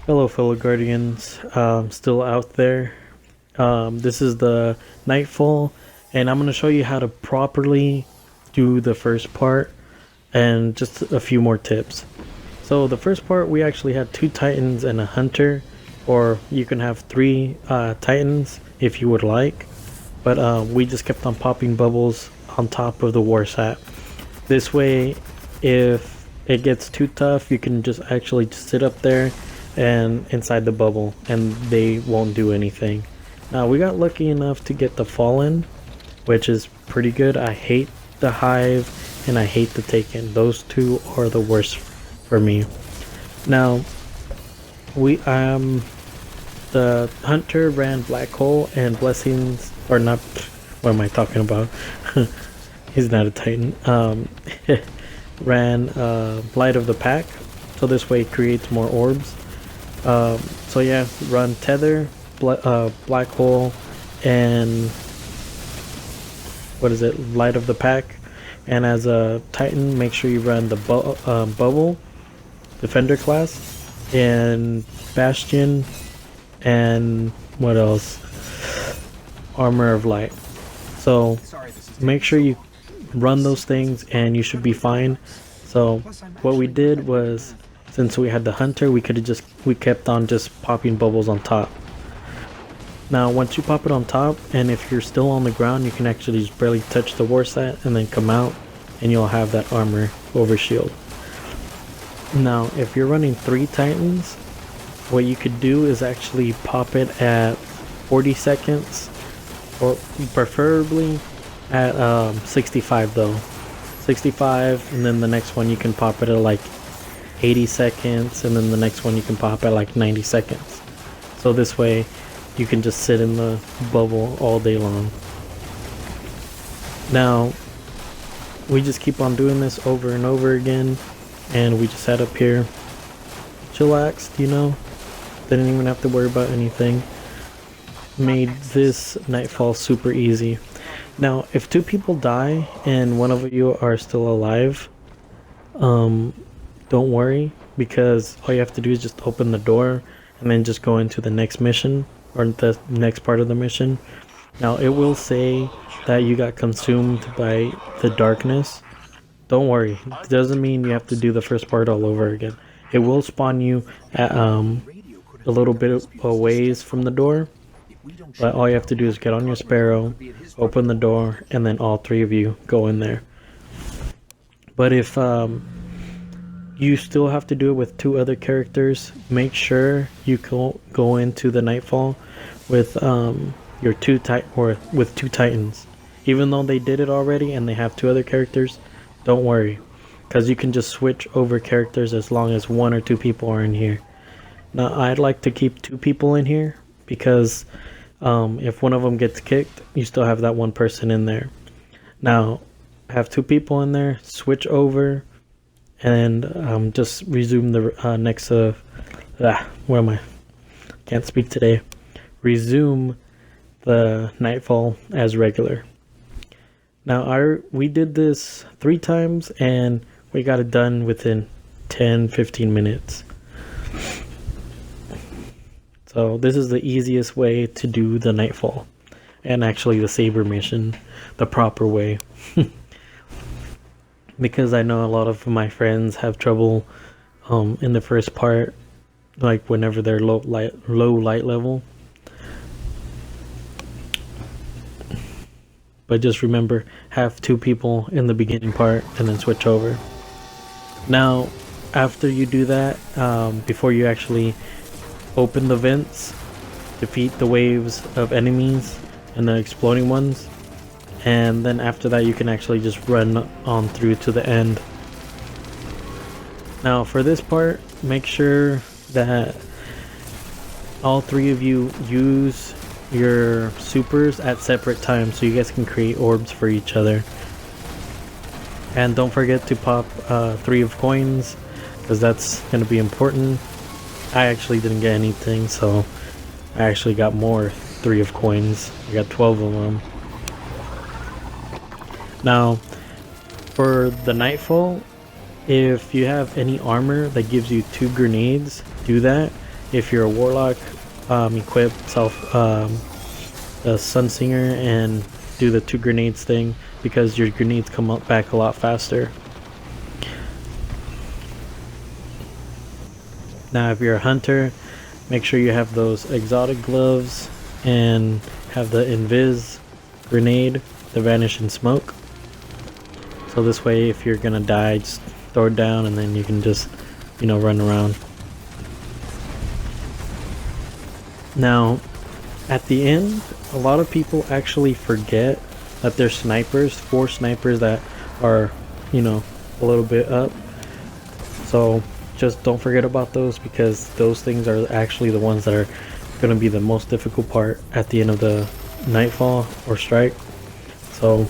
Hello, fellow Guardians, still out there. This is the NightFall, and I'm going to show you how to properly do the first part and just a few more tips. So the first part, we actually had two Titans and a Hunter, or you can have three Titans if you would like, but we just kept on popping bubbles on top of the war sap. This way, if it gets too tough, you can just actually just sit up there and inside the bubble and they won't do anything. Now we got lucky enough to get the Fallen, which is pretty good. I hate the Hive and I hate the Taken. Those two are the worst for me. Now we the Hunter ran Black Hole and Blessings, or not, what am I talking about? He's not a Titan. Ran Light of the Pack, so this way it creates more orbs. So yeah, run Tether, Black Hole, and what is it, Light of the Pack. And as a Titan, make sure you run the Bubble, Defender class, and Bastion, and what else? Armor of Light. So make sure you run those things and you should be fine. So what we did was, since we had the Hunter, we kept on just popping bubbles on top. Now once you pop it on top, and if you're still on the ground, you can actually just barely touch the war set and then come out and you'll have that armor over shield. Now if you're running three Titans, what you could do is actually pop it at 40 seconds, or preferably at 65 though. 65, and then the next one you can pop it at like 80 seconds, and then the next one you can pop at like 90 seconds. So this way you can just sit in the bubble all day long. Now we just keep on doing this over and over again, and we just sat up here chillaxed, you know, didn't even have to worry about anything. Made this NightFall super easy. Now if two people die and one of you are still alive, don't worry, because all you have to do is just open the door and then just go into the next mission, or the next part of the mission. Now it will say that you got consumed by the darkness. Don't worry, it doesn't mean you have to do the first part all over again. It will spawn you at a little bit a ways from the door, but all you have to do is get on your Sparrow, open the door, and then all three of you go in there. But if you still have to do it with two other characters, make sure you go into the NightFall with your with two Titans. Even though they did it already and they have two other characters, don't worry, because you can just switch over characters as long as one or two people are in here. Now I'd like to keep two people in here because if one of them gets kicked, you still have that one person in there. Now have two people in there, switch over, and just resume the next where am I? Can't speak today. Resume the NightFall as regular. Now we did this 3 times and we got it done within 10-15 minutes. So this is the easiest way to do the NightFall, and actually the Saber mission the proper way. Because I know a lot of my friends have trouble in the first part, like whenever they're low light level. But just remember, have two people in the beginning part and then switch over. Now after you do that, before you actually open the vents, defeat the waves of enemies and the exploding ones, and then after that you can actually just run on through to the end. Now for this part, make sure that all three of you use your supers at separate times so you guys can create orbs for each other. And don't forget to pop 3 of coins, because that's going to be important. I actually didn't get anything, so I actually got more 3 of coins. I got 12 of them. Now for the NightFall, if you have any armor that gives you 2 grenades, do that, if you're a warlock, equip the Sun Singer and do the 2 grenades thing, because your grenades come up back a lot faster. Now if you're a hunter, make sure you have those exotic gloves and have the invis grenade, the vanish in smoke. So this way if you're gonna die, just throw it down and then you can just, you know, run around. Now at the end, a lot of people actually forget that there's snipers, 4 snipers that are, you know, a little bit up. So just don't forget about those, because those things are actually the ones that are going to be the most difficult part at the end of the Nightfall or Strike. So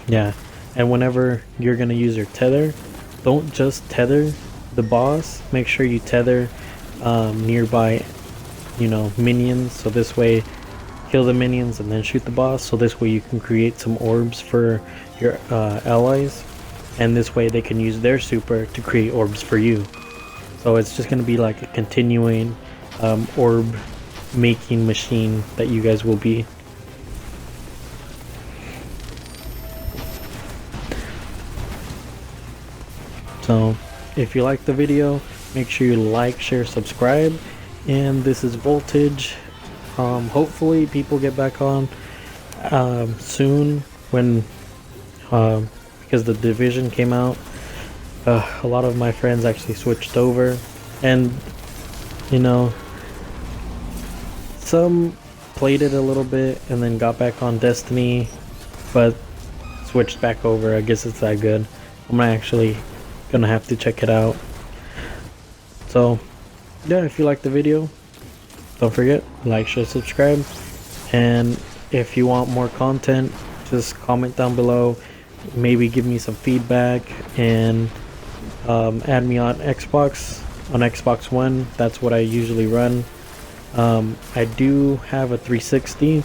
yeah, and whenever you're going to use your tether, don't just tether the boss, make sure you tether nearby, you know, minions, so this way kill the minions and then shoot the boss, so this way you can create some orbs for your allies, and this way they can use their super to create orbs for you. So it's just going to be like a continuing orb making machine that you guys will be. So if you like the video, make sure you like, share, subscribe. And this is Voltage. Hopefully people get back on soon, when because the Division came out. A lot of my friends actually switched over, and you know, some played it a little bit and then got back on Destiny, but switched back over. I guess it's that good. I'm actually gonna have to check it out. So yeah, if you like the video, don't forget, like, share, subscribe, and if you want more content, just comment down below, maybe give me some feedback, and add me on Xbox One. That's what I usually run. I do have a 360,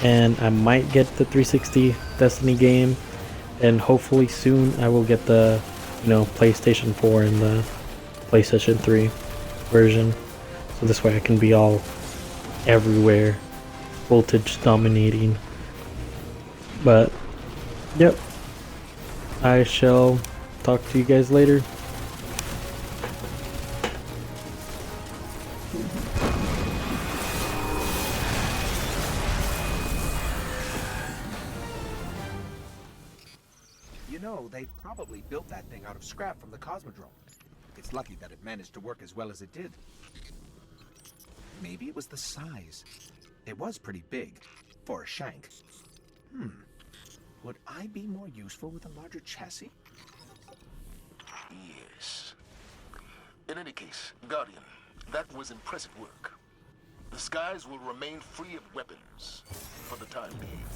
and I might get the 360 Destiny game, and hopefully soon I will get the, you know, PlayStation 4 and the PlayStation 3 version, so this way I can be all everywhere, Voltage dominating. But yep, I shall talk to you guys later. You know, they probably built that thing out of scrap from the Cosmodrome. It's lucky that it managed to work as well as it did. Maybe it was the size. It was pretty big for a shank. Would I be more useful with a larger chassis? Yes. In any case, Guardian, that was impressive work. The skies will remain free of weapons for the time being.